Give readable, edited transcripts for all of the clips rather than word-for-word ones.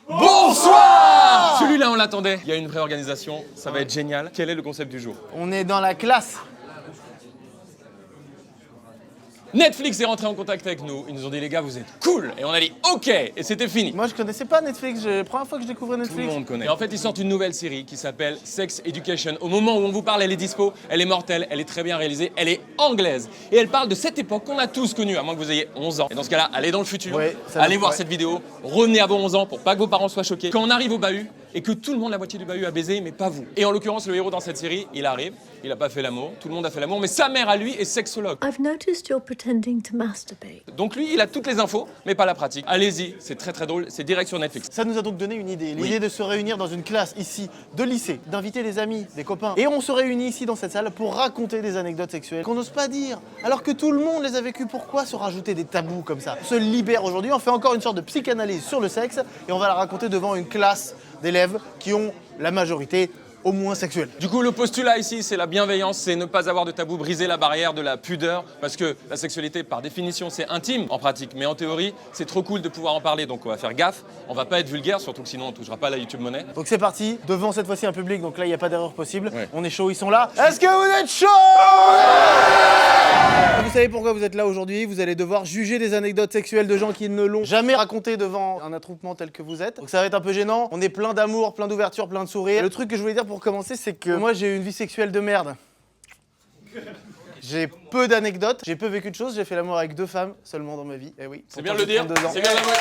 Bonsoir. Celui-là, on l'attendait. Il y a une vraie organisation, ça va être génial. Quel est le concept du jour? On est dans la classe. Netflix est rentré en contact avec nous. Ils nous ont dit, les gars, vous êtes cool. Et on a dit, OK. Et c'était fini. Moi, je connaissais pas Netflix. C'est la première fois que je découvrais Tout Netflix. le monde connaît. Et en fait, ils sortent une nouvelle série qui s'appelle Sex Education. Au moment où on vous parle, elle est dispo, elle est mortelle, elle est très bien réalisée, elle est anglaise. Et elle parle de cette époque qu'on a tous connue, à moins que vous ayez 11 ans. Et dans ce cas-là, allez dans le futur, Ouais, allez voir cette vidéo, revenez à vos 11 ans pour pas que vos parents soient choqués. Quand on arrive au bahut, et que tout le monde, la moitié du bahut a baisé, mais pas vous. Et en l'occurrence, le héros dans cette série, il arrive, il a pas fait l'amour, tout le monde a fait l'amour, mais sa mère à lui est sexologue. I've noticed you're pretending to masturbate. Donc lui, il a toutes les infos, mais pas la pratique. Allez-y, c'est très très drôle, c'est direct sur Netflix. Ça nous a donc donné une idée. L'idée de se réunir dans une classe ici de lycée, d'inviter des amis, des copains. Et on se réunit ici dans cette salle pour raconter des anecdotes sexuelles qu'on n'ose pas dire. Alors que tout le monde les a vécues. Pourquoi se rajouter des tabous comme ça? On se libère aujourd'hui, on fait encore une sorte de psychanalyse sur le sexe et on va la raconter devant une classe d'élèves qui ont la majorité au moins sexuelle. Du coup, le postulat ici, c'est la bienveillance, c'est ne pas avoir de tabou, briser la barrière de la pudeur, parce que la sexualité, par définition, c'est intime en pratique, mais en théorie, c'est trop cool de pouvoir en parler, donc on va faire gaffe, on va pas être vulgaire, surtout que sinon on touchera pas à la YouTube Money. Donc c'est parti, devant cette fois-ci un public, donc là il n'y a pas d'erreur possible. Ouais. On est chaud, ils sont là. Est-ce que vous êtes chaud? Vous savez pourquoi vous êtes là aujourd'hui? Vous allez devoir juger des anecdotes sexuelles de gens qui ne l'ont jamais raconté devant un attroupement tel que vous êtes. Donc ça va être un peu gênant. On est plein d'amour, plein d'ouverture, plein de sourires. Le truc que je voulais dire pour commencer, c'est que moi j'ai eu une vie sexuelle de merde. J'ai peu d'anecdotes, j'ai peu vécu de choses, j'ai fait l'amour avec 2 femmes seulement dans ma vie. Eh oui. C'est bien de le dire, 32 ans. c'est bien de l'avouer.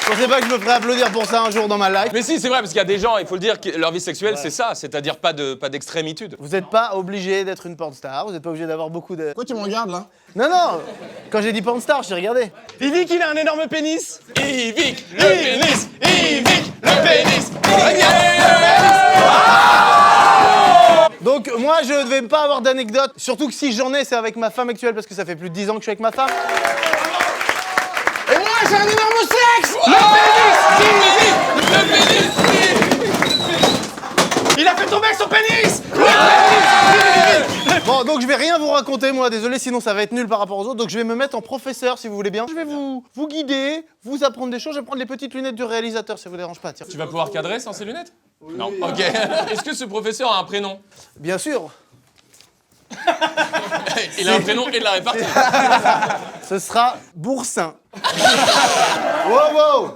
Je pensais pas que je me ferais applaudir pour ça un jour dans ma life. Mais si, c'est vrai, parce qu'il y a des gens, il faut le dire, que leur vie sexuelle, c'est ça, c'est-à-dire pas d'extrémitude. Vous n'êtes pas obligé d'être une pornstar, vous n'êtes pas obligé d'avoir beaucoup de... Pourquoi tu me regardes là? Non, non. Quand j'ai dit pornstar, j'ai regardé. Il dit qu'il a un énorme pénis. Yvick, le pénis, Yvick, le pénis. Donc moi je ne vais pas avoir d'anecdote, surtout que si j'en ai c'est avec ma femme actuelle parce que ça fait plus de 10 ans que je suis avec ma femme. Et moi j'ai un énorme sexe. Le pénis. Il a fait tomber son pénis. Bon donc je vais rien vous raconter moi, désolé sinon ça va être nul par rapport aux autres, donc je vais me mettre en professeur si vous voulez bien. Je vais vous guider, vous apprendre des choses, je vais prendre les petites lunettes du réalisateur, ça vous dérange pas, tiens. Tu vas pouvoir cadrer sans ces lunettes? Non. Ok. Est-ce que ce professeur a un prénom? Bien sûr, Il a un prénom et de la répartie. ce sera Boursin. Wow wow.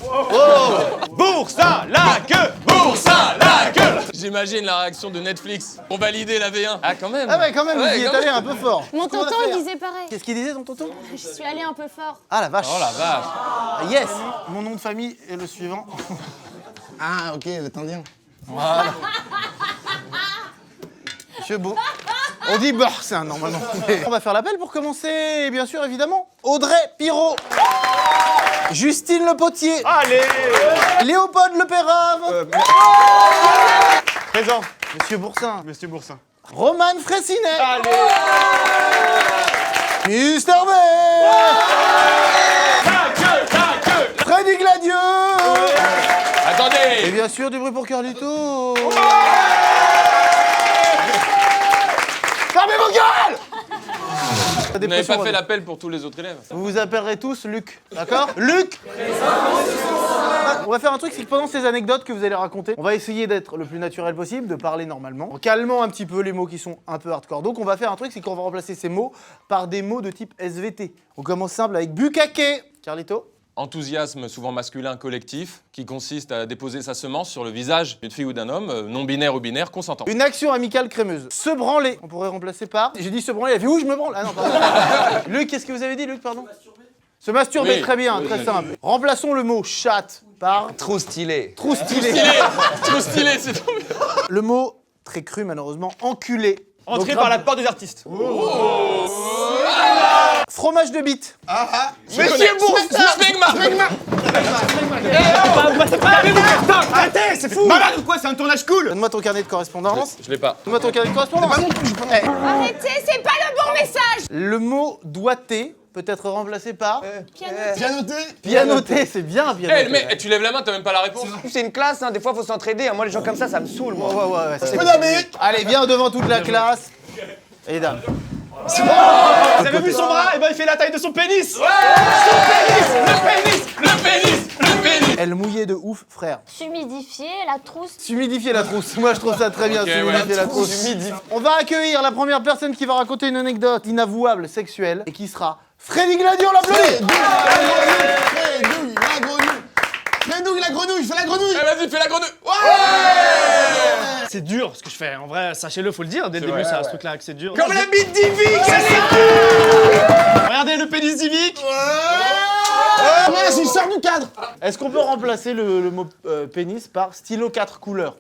Wow. Boursin, la queue. Boursin, la queue. J'imagine la réaction de Netflix pour valider la V1. Ah, quand même. Ah ouais quand même, Ouais, vous y quand êtes allé même. un peu fort. Mon Qu'est-ce qu'on va tonton, il faire? disait pareil. Qu'est-ce qu'il disait ton tonton? Je suis allée un peu fort. Ah la vache. Oh la vache. Ah, yes. Mon nom de famille est le suivant. Ah ok, le tendien. Voilà. Monsieur Beau. On dit Boursin normalement. On va faire l'appel pour commencer, bien sûr, évidemment. Audrey Pirot. Justine Le Potier. Allez. Léopold Le Pérave. Présent. Monsieur Boursin. Monsieur Boursin. Romane Fraissinet. Allez. Mister V. La queue. Freddy Gladieux. Et Attendez. bien sûr, du bruit pour Carlito. Fermez vos gueules. Vous n'avez pas fait l'appel pour tous les autres élèves. Vous vous appellerez tous Luc, d'accord? Luc. On va faire un truc, c'est que pendant ces anecdotes que vous allez raconter, on va essayer d'être le plus naturel possible, de parler normalement, en calmant un petit peu les mots qui sont un peu hardcore. Donc on va faire un truc, c'est qu'on va remplacer ces mots par des mots de type SVT. On commence simple avec Bukake. Carlito. Enthousiasme souvent masculin collectif qui consiste à déposer sa semence sur le visage d'une fille ou d'un homme, non-binaire ou binaire, consentant. Une action amicale crémeuse. Se branler. On pourrait remplacer par... J'ai dit se branler, elle a fait où je me branle? Ah non, pardon. Luc, qu'est-ce que vous avez dit, Luc, pardon? Se masturber, Oui. très bien, Oui, très oui. simple. Remplaçons le mot chatte par... Trop stylé. Trop stylé. Trop stylé, c'est trop bien. Le mot, très cru malheureusement, enculé. Entrez Donc, par la porte des artistes. Fromage de bite. Monsieur Boursin. Arrêtez, c'est fou. Malade ou quoi? C'est un tournage cool. Donne-moi ton carnet de correspondance. Je l'ai pas. Donne-moi ton carnet de correspondance. Arrêtez, c'est pas le bon message. Le mot doigté peut être remplacé par... Bien noté. Pianoté, c'est bien pianoté. Eh, mais tu lèves la main, t'as même pas la réponse. C'est une classe, hein. Des fois faut s'entraider. Hein. Moi les gens comme ça me saoule moi. Ouais, c'est Peu d'Amérique. Allez, viens devant toute la classe. Et dames. Vous avez vu son bras? Eh ben il fait la taille de son pénis. Le pénis. Elle mouillait de ouf, frère. S'humidifier, la trousse. S'humidifier la trousse. Moi, je trouve ça très bien, Ok, s'humidifier ouais. la trousse. On va accueillir la première personne qui va raconter une anecdote inavouable sexuelle et qui sera Freddy Gladieux, on l'applaudit. Fredouille, la grenouille. Fredouille, la grenouille, fais la grenouille. Eh, vas-y, fais la grenouille. C'est dur ce que je fais. En vrai, sachez-le, faut le dire. Dès le début, c'est ce truc-là que c'est dur. Comme la bite d'Ivic, c'est ça. Regardez le pénis d'Ivic. Mince, il sort du cadre. Est-ce qu'on peut remplacer le mot pénis par stylo 4 couleurs?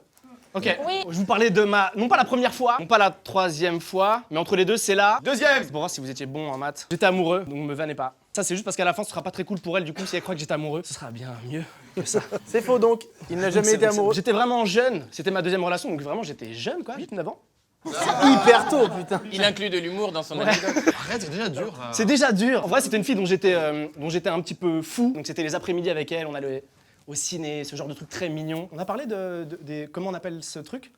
Ok. Oui. Je vous parlais de ma, non pas la première fois, non pas la troisième fois, mais entre les deux, c'est la deuxième. Pour voir si vous étiez bon en maths. J'étais amoureux, donc me vannez pas. Ça, c'est juste parce qu'à la fin, ce sera pas très cool pour elle. Du coup, si elle croit que j'étais amoureux, ce sera bien mieux que ça. C'est faux donc, il n'a jamais été amoureux. J'étais vraiment jeune. C'était ma deuxième relation, donc vraiment, j'étais jeune, quoi, 8-9 ans. Hyper tôt, putain. Il inclut de l'humour dans son anecdote. Arrête, c'est déjà dur. Là. C'est déjà dur. En vrai, c'était une fille dont j'étais un petit peu fou. Donc, c'était les après-midi avec elle. On allait au ciné, ce genre de truc très mignon. On a parlé des comment on appelle ce truc?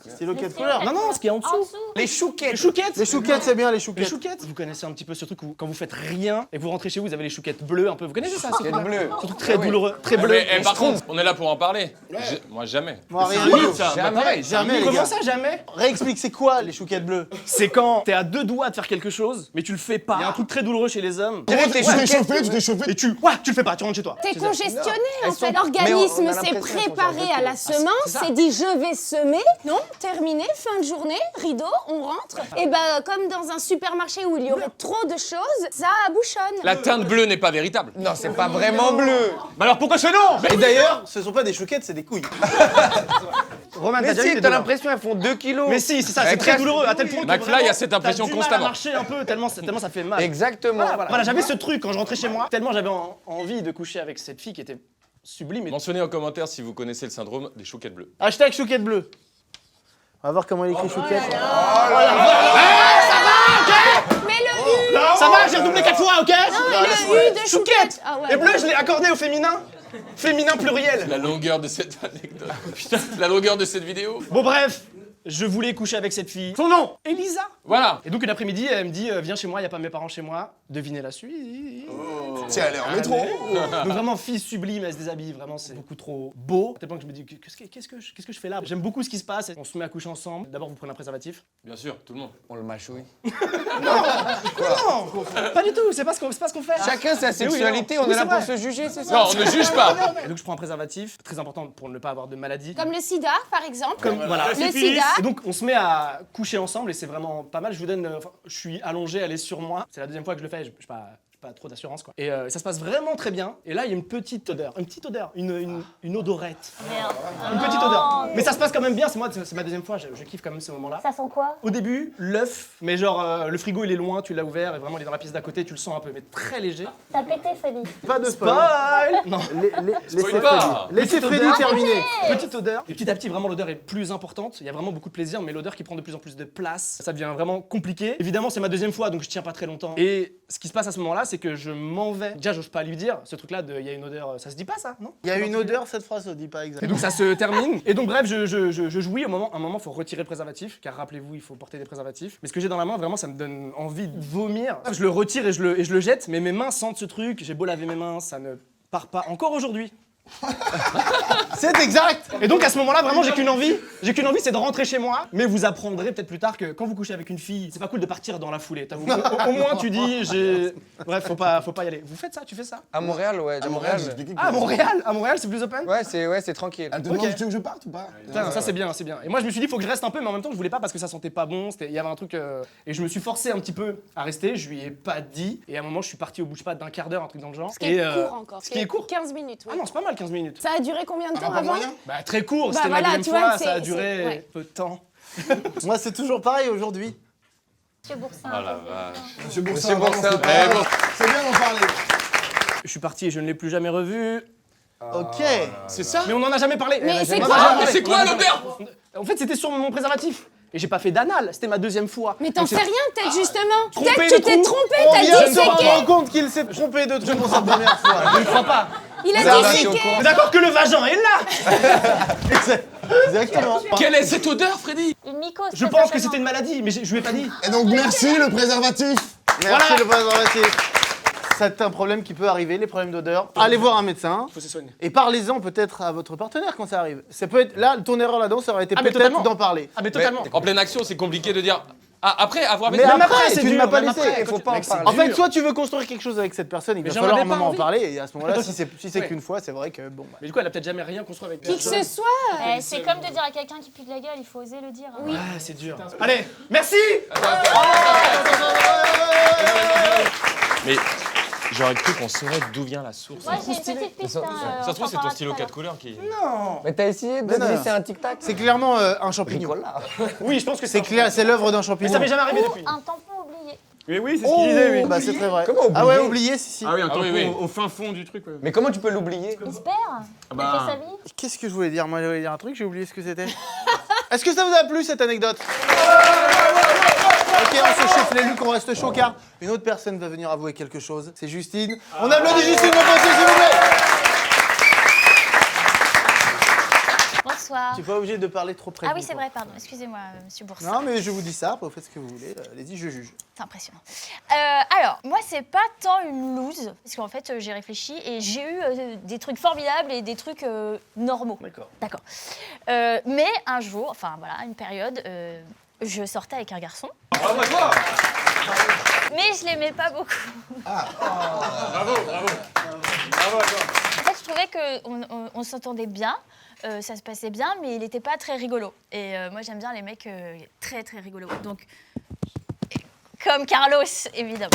Stylo 4 couleurs. Non, non, ce qui est en dessous. En dessous. Les chouquettes. Les chouquettes. Les chouquettes, c'est bien les Les chouquettes. chouquettes. Vous connaissez un petit peu ce truc où quand vous faites rien et que vous rentrez chez vous, vous avez les chouquettes bleues un peu. Vous connaissez ça? Chouquettes bleues. Ce truc très douloureux, très bleu. Mais par contre, on est là pour en parler. Moi, jamais. Moi, rien C'est du limite, tout. ça. Jamais. Pareil, Jamais, les Comment gars. ça, jamais? Réexplique, c'est quoi les chouquettes bleues? C'est quand t'es à deux doigts de faire quelque chose, mais tu le fais pas. Il y a un truc très douloureux chez les hommes. Tu t'es chauffé, tu t'es chauffé. Et tu le fais pas, tu rentres chez toi. T'es congestionné Elles en fait. sont- L'organisme mais on a s'est l'impression qu'elles sont préparé genre à la de semence, ça. s'est dit je vais semer. Non, terminé, fin de journée, rideau, on rentre. Et bah comme dans un supermarché où il y aurait trop de choses, ça bouchonne. La teinte bleue n'est pas véritable. Non, c'est pas vraiment bleu. Mais alors pourquoi ce nom? Et d'ailleurs, ce sont pas des chouquettes, c'est des couilles. Romain, Mais t'as déjà eu si, des t'as douleurs. l'impression elles font 2 kilos. Mais si, c'est ça, c'est Avec très la- douloureux à tel point que McFly vraiment, a cette impression t'as du mal constamment. à marcher un peu tellement ça fait mal. Exactement. Voilà, j'avais ce truc quand je rentrais chez moi, tellement j'avais envie de coucher avec cette fille qui était sublime. Et Mentionnez en commentaire si vous connaissez le syndrome des chouquettes bleues. Hashtag chouquette bleue. On va voir comment il écrit chouquette. Mais le U, Ça va, j'ai redoublé 4 fois, ok? mais le U de chouquette. Ah ouais. Et bleu, je l'ai accordé au féminin. Féminin pluriel. La longueur de cette anecdote. Putain, la longueur de cette vidéo. Bon bref, je voulais coucher avec cette fille. Son nom, Elisa. Voilà. Et donc une après-midi, elle me dit viens chez moi, il y a pas mes parents chez moi. Devinez la suite. Tiens, elle est en métro. Donc vraiment fille sublime, elle se déshabille, vraiment c'est beaucoup trop beau. À tel point que je me dis qu'est-ce que je fais là? J'aime beaucoup ce qui se passe. On se met à coucher ensemble. D'abord vous prenez un préservatif. Bien sûr, tout le monde. On le mâchouille. Non, pas du tout. C'est pas ce qu'on fait. Chacun sa sexualité, oui, on est c'est là pour vrai. se juger, c'est ça? Non, on ne juge pas. Et donc je prends un préservatif, très important pour ne pas avoir de maladie. Comme le sida, par exemple. Voilà. Le sida. Et donc on se met à coucher ensemble et c'est vraiment pas mal. Je vous donne, je suis allongé, elle est sur moi. C'est la deuxième fois que je le fais. J'ai pas trop d'assurance quoi. Et ça se passe vraiment très bien. Et là il y a une petite odeur, une odorette. Merde. Une petite odeur. Mais ça se passe quand même bien. C'est ma deuxième fois. Je kiffe quand même ce moment-là. Ça sent quoi? Au début, l'œuf, mais genre le frigo il est loin, tu l'as ouvert et vraiment il est dans la pièce d'à côté, tu le sens un peu, mais très léger. T'as pété, Freddy. Pas de spoil. Spoil. Non. Laissez pas. Freddy. Laissez Petite Freddy odeur. terminer. Petite odeur. Et petit à petit, vraiment, l'odeur est plus importante. Il y a vraiment beaucoup de plaisir, mais l'odeur qui prend de plus en plus de place, ça devient vraiment compliqué. Évidemment, c'est ma deuxième fois, donc je tiens pas très longtemps. Et ce qui se passe à ce moment-là, c'est que je m'en vais. Déjà, j'ose pas lui dire ce truc-là de il y a une odeur. Ça se dit pas, ça, non? Il y a une odeur, cette phrase se dit pas Et exactement. donc ça se termine. Et donc bref, je jouis. À un moment, faut retirer le préservatif, car rappelez-vous, il faut porter des préservatifs. Mais ce que j'ai dans la main, vraiment, ça me donne envie de vomir. Je le retire et je le jette, mais mes mains sentent ce truc. J'ai beau laver mes mains, ça ne part pas. Encore aujourd'hui. C'est exact. Et donc à ce moment-là, vraiment, j'ai qu'une envie, c'est de rentrer chez moi. Mais vous apprendrez peut-être plus tard que quand vous couchez avec une fille, c'est pas cool de partir dans la foulée. Au moins, tu dis, bref, faut pas y aller. Vous faites ça, tu fais ça? À Montréal, ouais. À Montréal, j'ai expliqué que- À Montréal, c'est plus open. Ouais, c'est tranquille. Elle te Ok. demande tu veux que je parte ou pas? Putain, ça c'est bien, c'est bien. Et moi je me suis dit faut que je reste un peu, mais en même temps je voulais pas parce que ça sentait pas bon. Il y avait un truc et je me suis forcé un petit peu à rester. Je lui ai pas dit. Et à un moment je suis parti au bout je sais pas d'un quart d'heure, un truc dans le genre. Ce qui est Et, court encore. Ce qui est court. 15 minutes, oui. Ah non, c'est pas mal 15 minutes. Ça a duré combien de temps Pas avant? moyen. Bah très court. Bah, C'était ma voilà, deuxième tu vois, fois. Ça a c'est- duré ouais. peu de temps. Moi, c'est toujours pareil aujourd'hui. Monsieur Boursin. Oh la vache. Monsieur Boursin, Monsieur vraiment, Boursin. c'est pas- Eh bon. c'est bien d'en parler. Je suis parti et je ne l'ai plus jamais revu. Ok. C'est ça? Mais on en a jamais parlé. Mais On en a c'est jamais quoi parlé. Mais c'est quoi l'odeur? En fait c'était sur mon préservatif. Et j'ai pas fait d'anal. C'était ma deuxième fois. Mais t'en Donc, sais c'est- rien, peut-être justement. Trompé Peut-être tu de t'es trou. trompé, On t'as vient de dit se séqué. rendre compte qu'il s'est trompé de truc pour sa première fois. Je ne crois pas. Il a Vous dit êtes au séqué. courant. Mais d'accord que le vagin est là. Exactement. Quelle est cette odeur, Freddy? Une mycose. Je pense que c'était une maladie, mais je lui ai pas dit. Et donc merci le préservatif. Merci Voilà. le préservatif. c'est un problème qui peut arriver, les problèmes d'odeur. Allez voir un médecin. Faut se soigner. Et parlez-en peut-être à votre partenaire quand ça arrive. Ça peut être là, ton erreur là-dedans, ça aurait été Ah, mais peut-être totalement. d'en parler. Ah mais totalement. En pleine action, c'est compliqué de dire. Ah, après avoir Mais baisé. après, c'est tu ne dur, m'as pas même laissé. après, Il faut pas en mec, c'est parler. En fait, dur. soit tu veux construire quelque chose avec cette personne, il va j'en falloir un avais pas moment en envie. parler. Et à ce moment-là, si c'est Ouais. qu'une fois, c'est vrai que bon. Bah. Mais du coup, elle a peut-être jamais rien construit avec Qui que ce soit. C'est comme de dire à quelqu'un qui pue de la gueule, il faut oser le dire. Oui. Ah, c'est dur. Allez, merci. Mais j'aurais cru qu'on saurait d'où vient la source. Moi, j'ai une petite piste. Ça se trouve, c'est ton stylo 4 couleurs qui. Mais t'as essayé de Mais non. glisser un tic-tac? C'est clairement un champignon. Nicolas. Oui, je pense que C'est clair, c'est l'œuvre d'un Mais champignon. ça m'est jamais arrivé Ou depuis. un tampon oublié. Oui, oui, c'est ce qu'il disait, oui. Bah c'est très vrai. Comment oublier? Ah ouais, oublié, si. Ah oui, un Ah oui, tampon oui. au fin fond du truc. Ouais. Mais comment tu peux l'oublier? Il se perd. Il fait sa vie. Qu'est-ce que je voulais dire? Moi, je voulais dire un truc, j'ai oublié ce que c'était. Est-ce que ça vous a plu cette anecdote? Ok, on se chauffe les lucs, on reste chaud car une autre personne va venir avouer quelque chose. C'est Justine. On applaudit Justine Montpensier, s'il vous plaît. Bonsoir. Tu n'es pas obligé de parler trop près. Ah de oui, nous, c'est quoi. vrai, pardon. Excusez-moi, monsieur Boursin. Non, mais je vous dis ça, après vous faites ce que vous voulez. Allez-y, je juge. C'est impressionnant. Alors, moi, c'est pas tant une loose, parce qu'en fait, j'ai réfléchi et j'ai eu des trucs formidables et des trucs normaux. D'accord. D'accord. Mais un jour, enfin voilà, une période, je sortais avec un garçon. Bravo à toi. Mais je l'aimais pas beaucoup. Bravo, bravo. Bravo à toi. En fait, je trouvais qu'on s'entendait bien, ça se passait bien, mais il n'était pas très rigolo. Et moi, j'aime bien les mecs très, très rigolos. Donc, comme Carlos, évidemment.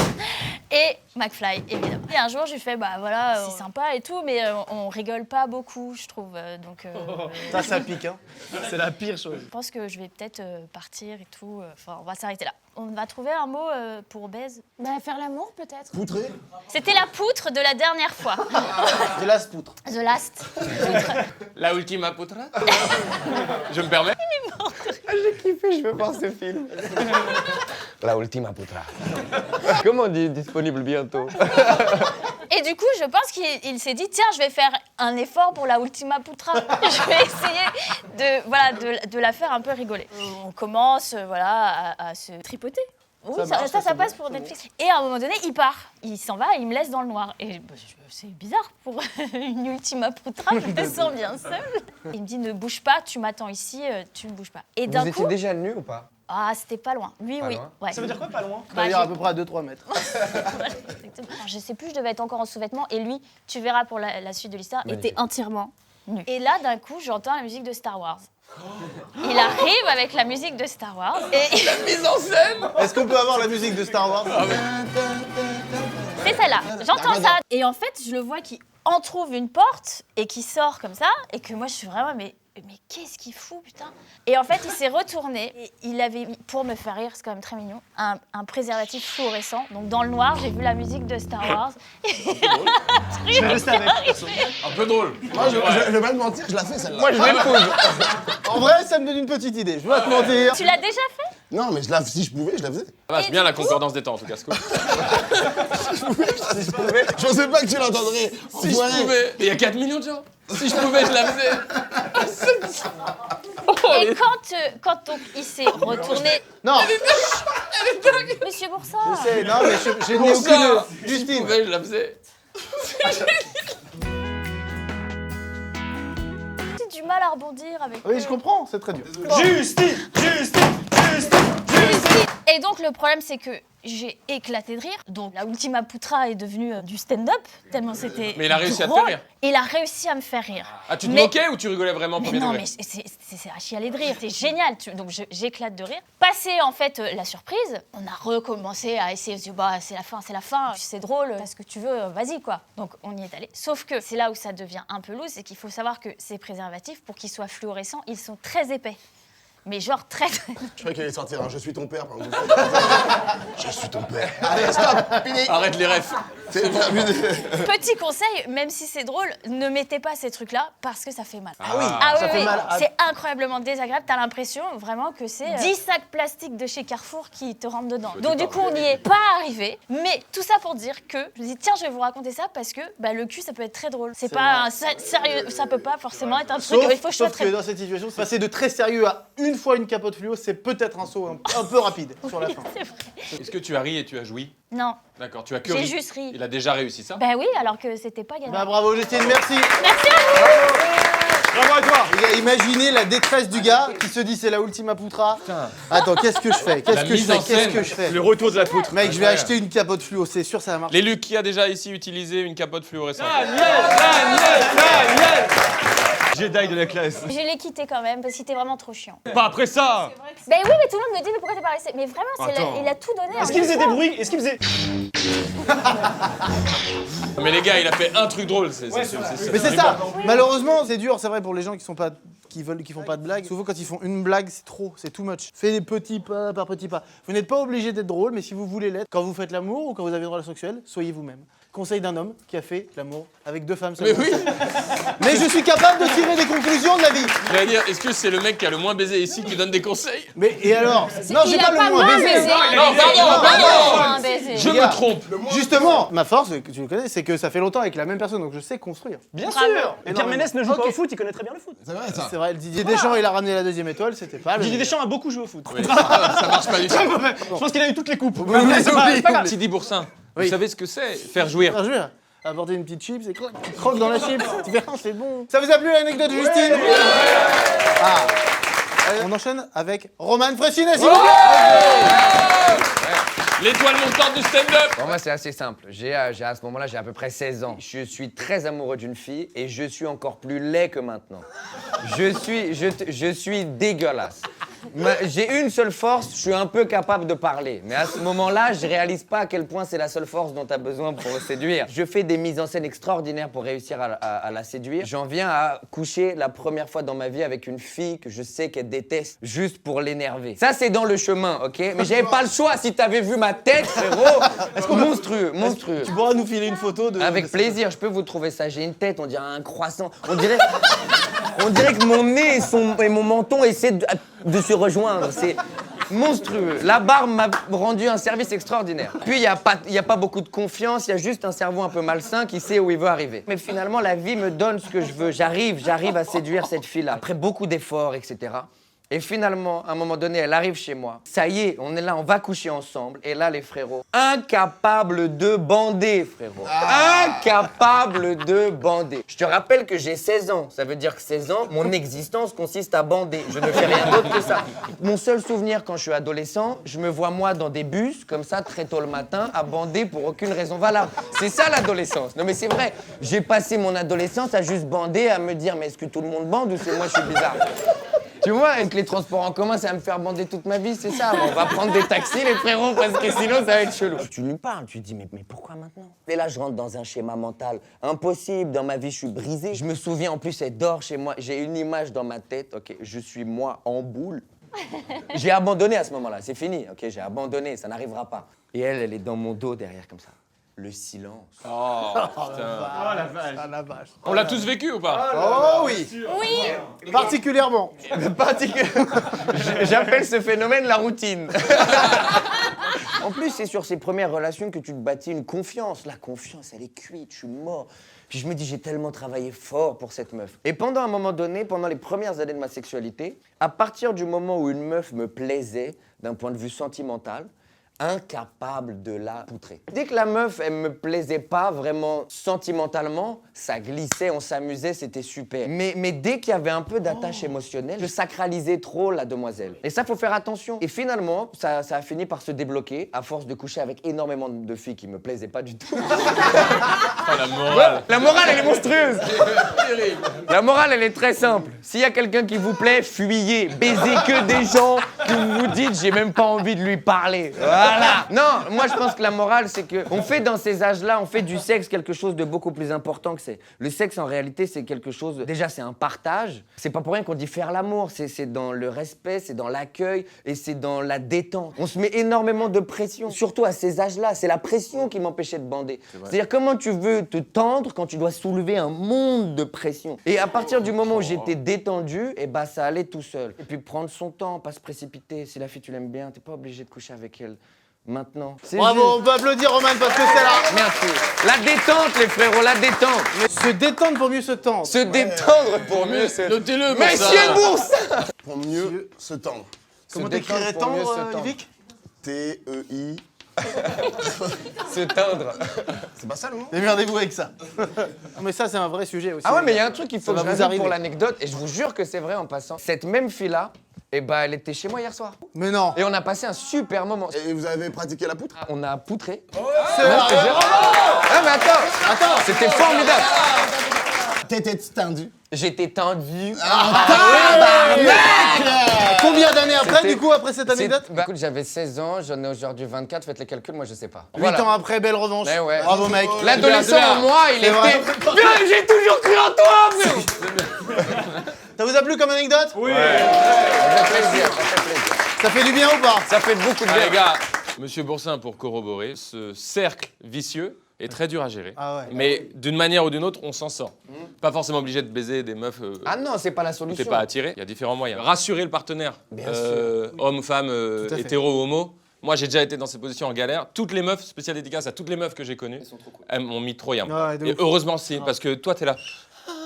Et McFly, évidemment. Et un jour, je lui fais, bah voilà, c'est sympa et tout, mais on rigole pas beaucoup, je trouve. Donc, Ça pique, hein. C'est la pire chose. je pense que je vais peut-être partir et tout. Enfin, on va s'arrêter là. On va trouver un mot pour baise. Bah, faire l'amour, peut-être. Poutré. C'était la poutre de la dernière fois. De la spoutre. The last. La ultima putra. Je me permets. J'ai kiffé, je veux voir ce film. La ultima putra. Comment on dit disponible bientôt? Et du coup, je pense qu'il s'est dit, tiens, je vais faire un effort pour la Ultima Putra. Je vais essayer de la faire un peu rigoler. On commence voilà, à se tripoter. Oui, ça passe pour Netflix. Et à un moment donné, il part. Il s'en va et il me laisse dans le noir. Et bah, c'est bizarre pour une Ultima Putra, je me sens bien seule. Il me dit, ne bouge pas, tu m'attends ici, tu ne bouges pas. Et Vous d'un étiez coup, déjà nus ou pas? ah, c'était pas loin. Lui, Pas oui. loin. Ouais. Ça veut dire quoi, pas loin? Ça veut dire à peu près à 2-3 mètres. Exactement. Alors, je sais plus, je devais être encore en sous-vêtements et lui, tu verras pour la suite de l'histoire, était entièrement nu. Et là, d'un coup, j'entends la musique de Star Wars. Il arrive avec la musique de Star Wars et Mise en scène. Est-ce qu'on peut avoir la musique de Star Wars? c'est celle-là. J'entends ça et en fait, je le vois qui entrouvre une porte et qui sort comme ça et que moi, je suis vraiment mais qu'est-ce qu'il fout, putain? Et en fait, il s'est retourné et il avait mis, pour me faire rire, c'est quand même très mignon, un préservatif fluorescent. Donc dans le noir, j'ai vu la musique de Star Wars. Je vais rester avec. Un peu drôle. Moi, je vais pas te mentir, je la fais celle-là. Moi, je l'épouse. En vrai, ça me donne une petite idée, je vais pas te mentir. Tu l'as déjà fait? Non, mais si je pouvais, je la faisais. Ça va, c'est bien la concordance des temps en tout cas, c'est cool. Je sais pas que tu l'entendrais. Si je Enfoiré. pouvais. Il y a 4 millions de gens. Si je pouvais, je la faisais. Et quand donc, il s'est retourné... Non, Monsieur Boursin, non, mais je n'ai Pour ça, aucune. si je Justine, pouvais, je la faisais. j'ai du mal à rebondir avec... oui, je comprends, c'est très dur. Justine. Et donc le problème c'est que j'ai éclaté de rire. Donc la Ultima Putra est devenue du stand-up, tellement c'était Mais il a réussi à te drôle. faire rire. Il a réussi à me faire rire. Ah, tu te Mais- moquais ou tu rigolais vraiment au Mais premier non, degré? mais c'est à chialer de rire, c'est génial. Donc j'éclate de rire. Passé en fait la surprise, on a recommencé à essayer de se dire bah c'est la fin, c'est drôle, parce que tu veux, vas-y quoi. Donc on y est allé. Sauf que c'est là où ça devient un peu loose, c'est qu'il faut savoir que ces préservatifs, pour qu'ils soient fluorescents, ils sont très épais. Mais genre très... Je croyais qu'il allait sortir un Je suis ton père. Pendant que vous faites. Je suis ton père. Allez, stop, fini. Arrête les refs. C'est Petit conseil, même si c'est drôle, ne mettez pas ces trucs-là parce que ça fait mal. Ah oui, Ah ça oui, fait oui, mal. c'est incroyablement désagréable. T'as l'impression vraiment que c'est 10 sacs plastiques de chez Carrefour qui te rentrent dedans. Donc du coup, on n'y est pas arrivé. Mais tout ça pour dire que je me dis tiens, je vais vous raconter ça parce que bah, le cul, ça peut être très drôle. C'est pas un sérieux, ça peut pas forcément être un truc. Il faut Sauf choisir. que dans cette situation, c'est passé de très sérieux à une une fois une capote fluo, c'est peut-être un saut un peu rapide sur la fin. Est-ce que tu as ri et tu as joui? Non. D'accord, tu as que J'ai ri. juste ri. Il a déjà réussi ça? Ben oui, alors que c'était pas gagné. Bah bravo Justine, merci. Merci à vous. Bravo à toi. Imaginez la détresse du gars qui se dit c'est la ultima putra. Attends, qu'est-ce que je fais? Qu'est-ce que je fais? Qu'est-ce que je fais? Le retour de la poutre. Mec, je vais acheter une capote fluo, c'est sûr ça va marcher. Les Luc, qui a déjà ici utilisé une capote fluorescente? Jedi de la classe. Je l'ai quitté quand même parce qu'il était vraiment trop chiant. Pas après ça. Ben oui, mais tout le monde me dit mais pourquoi t'es pas resté? Mais vraiment, il a tout donné. Est-ce qu'il faisait des bruits? Est-ce qu'il faisait... Mais les gars, il a fait un truc drôle. C'est Mais c'est ça. Malheureusement, c'est dur, c'est vrai pour les gens qui font pas de blagues. Souvent quand ils font une blague, c'est trop, c'est too much. Faites des petits pas par petits pas. Vous n'êtes pas obligé d'être drôle, mais si vous voulez l'être, quand vous faites l'amour ou quand vous avez une relation sexuelle, soyez vous-même. Conseil d'un homme qui a fait l'amour avec 2 femmes. Mais oui. Mais je suis capable de tirer des conclusions de la vie. J'allais dire, est-ce que c'est le mec qui a le moins baisé ici qui donne des conseils? Mais et alors? Non, j'ai Il pas a pas le moins moins baisé. baisé. Non, pardon. Un baiser. Je Les gars, me trompe. Justement, ma force, que tu le connais, c'est que ça fait longtemps avec la même personne, donc je sais construire. Bien Bravo. sûr. Et Pierre Ménès ne joue pas Ok. au foot, il connaît très bien le foot. C'est vrai ça. C'est vrai, Didier Deschamps, il a ramené la 2e étoile, c'était pas le. Didier Deschamps a beaucoup joué au foot. Oui, ça marche pas du tout. Je pense qu'il a eu toutes les coupes. Oublie, C'est pas grave. Sidi Boursin, Oui. vous savez ce que c'est? Faire jouir. Bien joué. Apporter une petite chips et tu croques dans la chips. Tu verras, c'est bon. Ça vous a plu l'anecdote de Justine? Ah. On enchaîne avec Roman Fressinet, s'il vous plaît. L'étoile montante du stand-up. Pour moi, c'est assez simple. À ce moment-là, j'ai à peu près 16 ans. Je suis très amoureux d'une fille et je suis encore plus laid que maintenant. Je suis dégueulasse. J'ai une seule force, je suis un peu capable de parler. Mais à ce moment-là, je réalise pas à quel point c'est la seule force dont tu as besoin pour séduire. Je fais des mises en scène extraordinaires pour réussir à la séduire. J'en viens à coucher la première fois dans ma vie avec une fille que je sais qu'elle déteste, juste pour l'énerver. Ça, c'est dans le chemin, ok? Mais j'avais pas le choix. Si t'avais vu ma tête, frérot, monstrueux. Tu pourras nous filer une photo de. Avec plaisir, je peux vous trouver ça. J'ai une tête, on dirait un croissant. On dirait que mon nez et mon menton essaient de se rejoindre. C'est monstrueux. La barbe m'a rendu un service extraordinaire. Puis, il n'y a pas beaucoup de confiance, il y a juste un cerveau un peu malsain qui sait où il veut arriver. Mais finalement, la vie me donne ce que je veux. J'arrive à séduire cette fille-là. Après beaucoup d'efforts, etc. Et finalement, à un moment donné, elle arrive chez moi. Ça y est, on est là, on va coucher ensemble. Et là, les frérots, incapables de bander, frérot. Incapables de bander. Je te rappelle que j'ai 16 ans. Ça veut dire que 16 ans, mon existence consiste à bander. Je ne fais rien d'autre que ça. Mon seul souvenir quand je suis adolescent, je me vois moi dans des bus, comme ça, très tôt le matin, à bander pour aucune raison valable. C'est ça l'adolescence. Non mais c'est vrai. J'ai passé mon adolescence à juste bander, à me dire mais est-ce que tout le monde bande ou c'est moi je suis bizarre? Tu vois, avec les transports en commun, ça va me faire bander toute ma vie, c'est ça. On va prendre des taxis, les frérots, parce que sinon, ça va être chelou. Tu lui parles, tu lui dis, mais pourquoi maintenant? Et là, je rentre dans un schéma mental impossible. Dans ma vie, je suis brisé. Je me souviens, en plus, elle dort chez moi. J'ai une image dans ma tête, ok, je suis moi en boule. J'ai abandonné à ce moment-là, c'est fini, ok, j'ai abandonné, ça n'arrivera pas. Et elle est dans mon dos derrière, comme ça. Le silence. Oh, putain. Oh la vache. Ah la vache. On l'a tous vécu ou pas? Oh oui. Oui. Particulièrement. J'appelle ce phénomène la routine. En plus, c'est sur ces premières relations que tu te bâtis une confiance. La confiance, elle est cuite, je suis mort. Puis je me dis, j'ai tellement travaillé fort pour cette meuf. Et pendant un moment donné, pendant les premières années de ma sexualité, à partir du moment où une meuf me plaisait d'un point de vue sentimental, incapable de la poutrer. Dès que la meuf, elle me plaisait pas vraiment sentimentalement, ça glissait, on s'amusait, c'était super. Mais dès qu'il y avait un peu d'attache émotionnelle, je sacralisais trop la demoiselle. Et ça, faut faire attention. Et finalement, ça a fini par se débloquer à force de coucher avec énormément de filles qui me plaisaient pas du tout. Oh, la morale. La morale, elle est monstrueuse. La morale, elle est très simple. S'il y a quelqu'un qui vous plaît, fuyez. Baisez que des gens que vous vous dites, j'ai même pas envie de lui parler. Voilà. Non, moi je pense que la morale, c'est que on fait dans ces âges-là, on fait du sexe quelque chose de beaucoup plus important que c'est. Le sexe, en réalité, c'est quelque chose. Déjà, c'est un partage. C'est pas pour rien qu'on dit faire l'amour. C'est dans le respect, c'est dans l'accueil et c'est dans la détente. On se met énormément de pression, surtout à ces âges-là. C'est la pression qui m'empêchait de bander. C'est-à-dire comment tu veux te tendre quand tu dois soulever un monde de pression. Et à partir du moment où j'étais détendu, et bah ça allait tout seul. Et puis prendre son temps, pas se précipiter. Si la fille tu l'aimes bien, t'es pas obligé de coucher avec elle maintenant. Bravo, on peut applaudir Roman parce que c'est là. Merci. La détente, les frérots, la détente. Se détendre pour mieux se tendre. Se détendre pour mieux se... Notez-le, Monsieur Boursin. pour mieux se tendre. Comment détendre t'écrirais pour mieux se tendre, tendre. Yvick? T-E-I. Se tendre. C'est pas ça le mot? Démerdez-vous avec ça. Non, mais ça, c'est un vrai sujet aussi. Ah ouais, mais il y a un truc qu'il faut Ça que va je vous rajoute arriver. pour l'anecdote, et je vous jure que c'est vrai en passant. Cette même fille-là, eh ben, elle était chez moi hier soir. Mais non. Et on a passé un super moment. Et vous avez pratiqué la poutre? On a poutré. C'est Non, vrai. je te jure. Ah mais attends, c'était formidable. T'étais tendu. J'étais tendu. Combien d'années après, C'était- du coup, après cette anecdote? Bah, écoute, j'avais 16 ans, j'en ai aujourd'hui 24, faites les calculs, moi je sais pas. 8 ans après, belle revanche. Mais ouais. Bravo, mec. L'adolescent en moi, il C'est était. vrai. Bien, j'ai toujours cru en toi, frérot. Ça vous a plu comme anecdote? Oui. Ça fait plaisir, ça fait plaisir. Ça fait du bien ou pas? Ça fait beaucoup de Ah, bien. les gars, Monsieur Boursin, pour corroborer, ce cercle vicieux est très dur à gérer. Ah ouais. Mais d'une manière ou d'une autre, on s'en sort. Pas forcément obligé de baiser des meufs. Ah non, c'est pas la T'es solution. pas attiré. Il y a différents moyens. Rassurer le partenaire, Bien homme ou femme, Tout à fait. hétéro ou homo. Moi, j'ai déjà été dans cette position en galère. Toutes les meufs, spécial dédicace à toutes les meufs que j'ai connues, elles m'ont mis trop yam. Ouais, de Et ouf. heureusement, si, parce que toi, t'es là.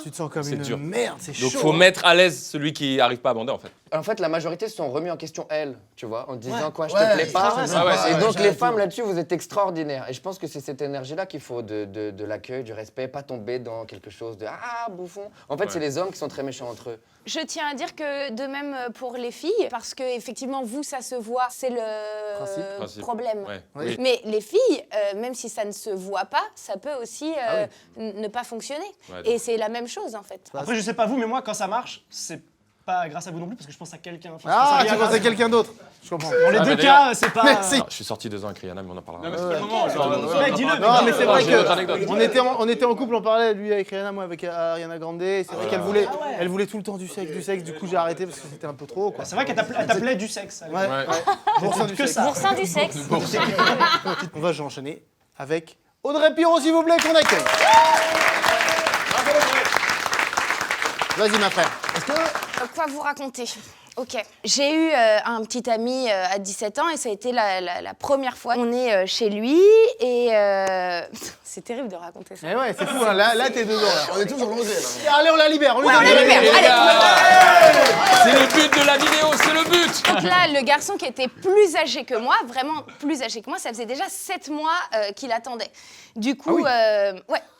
Tu te sens comme C'est une dur. merde, c'est chaud. Donc, faut mettre à l'aise celui qui arrive pas à bander, en fait. En fait, la majorité se sont remis en question elles, tu vois, en disant Ouais. quoi, je Ouais, te plais pas. c'est Ah ouais, Et c'est donc vrai, les j'ai femmes tout. là-dessus, vous êtes extraordinaires. Et je pense que c'est cette énergie-là qu'il faut de l'accueil, du respect, pas tomber dans quelque chose de ah bouffon. En fait, Ouais. c'est les hommes qui sont très méchants entre eux. Je tiens à dire que de même pour les filles, parce que effectivement vous ça se voit, c'est le Principe. problème. Ouais. Oui. Oui. Mais les filles, même si ça ne se voit pas, ça peut aussi ne pas fonctionner. Ouais, Et c'est la même chose en fait. Après, je sais pas vous, mais moi, quand ça marche, c'est pas grâce à vous non plus, parce que je pense à quelqu'un. Enfin, je Ah, pense à tu Rihanna. penses à quelqu'un d'autre. Je comprends. Dans les Ah, deux bah, cas, c'est pas. Merci. Alors, je suis sorti 2 ans avec Rihanna, mais on en parlera. Non, mais c'est pas le moment. Mec, dis-le. Non, mais c'est vrai j'ai une autre que anecdote. on était en couple, on parlait lui avec Rihanna, moi avec Ariana Grande. C'est vrai qu'elle voulait, elle voulait tout le temps du sexe. Du coup, j'ai arrêté parce que c'était un peu trop. Quoi. C'est vrai qu'elle t'appelait du sexe. à l'époque. Ouais. Ouais. Boursin du Que sexe. ça. Boursin du sexe. On va enchaîner avec Audrey Pirot, s'il vous plaît, qu'on accueille. Vas-y, ma frère. Quoi vous raconter? Ok. J'ai eu un petit ami à 17 ans et ça a été la première fois. On est chez lui et c'est terrible de raconter ça. Eh ouais, c'est fou, hein. Là, t'es dedans. Là. On est tous en rosé là. Allez, on la libère. On lui Ouais, donne on la libère. Et les Allez. gars, c'est le but de la vidéo, c'est le but. Donc là, le garçon qui était plus âgé que moi, vraiment plus âgé que moi, ça faisait déjà 7 mois qu'il attendait. Du coup, ouais.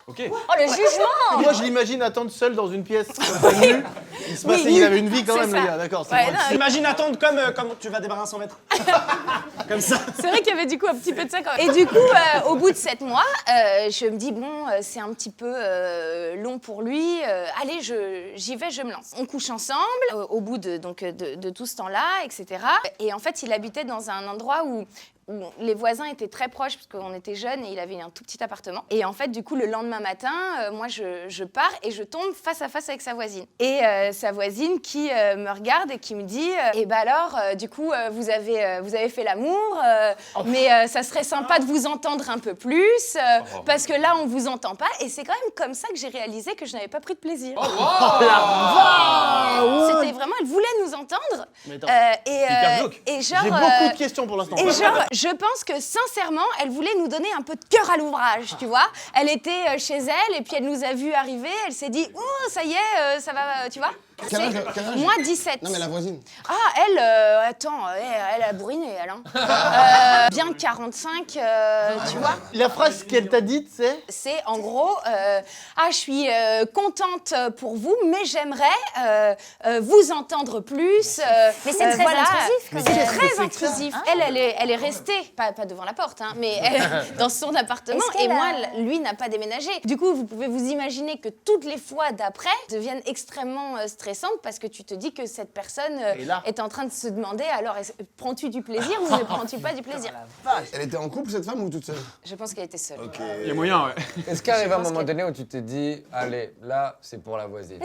Ok. Oh, le jugement. Moi, je l'imagine attendre seul dans une pièce comme ça, nu. Il se passait qu'il avait une vie quand c'est même, ça. le gars. D'accord. c'est Ouais, bon. non, Imagine attendre comme tu vas débarrasser un 100 mètres. Comme ça. c'est vrai qu'il y avait du coup un petit peu de ça quand même. Et du coup, au bout de 7 mois, je me dis, bon, c'est un petit peu long pour lui. Allez, j'y vais, je me lance. On couche ensemble, au bout de tout ce temps-là, etc. Et en fait, il habitait dans un endroit où les voisins étaient très proches parce qu'on était jeunes et il avait un tout petit appartement. Et en fait, du coup, le lendemain matin, moi, je pars et je tombe face à face avec sa voisine. Et sa voisine qui me regarde et qui me dit eh ben alors, du coup, vous avez fait l'amour, mais ça serait sympa de vous entendre un peu plus parce que là, on vous entend pas. Et c'est quand même comme ça que j'ai réalisé que je n'avais pas pris de plaisir. C'était vraiment, elle voulait nous entendre. Mais attends, Et genre, J'ai beaucoup de questions pour l'instant. et genre, je pense que sincèrement, elle voulait nous donner un peu de cœur à l'ouvrage, tu vois. Elle était chez elle et puis elle nous a vus arriver. Elle s'est dit, oh, ça y est, ça va, tu vois. Quel âge? Moi, 17. Non mais la voisine. Ah, elle, attends, elle a bourriné, elle. Hein. Bien 45, tu vois. La phrase qu'elle t'a dite, c'est C'est en gros, ah, je suis contente pour vous, mais j'aimerais vous entendre plus. Mais c'est très intrusif, quand C'est même. très intrusif. Elle est restée, pas devant la porte, hein, mais dans son appartement. Est-ce Et qu'elle moi, a- lui n'a pas déménagé. Du coup, vous pouvez vous imaginer que toutes les fois d'après deviennent extrêmement stressantes parce que tu te dis que cette personne Et là est en train de se demander alors, prends-tu du plaisir ou ne prends-tu pas du plaisir? Elle était en couple cette femme ou toute seule? Je pense qu'elle était seule. Ok. Il y a moyen, ouais. Est-ce qu'arrive un pense moment que- donné où tu te dis, allez, là, c'est pour la voisine.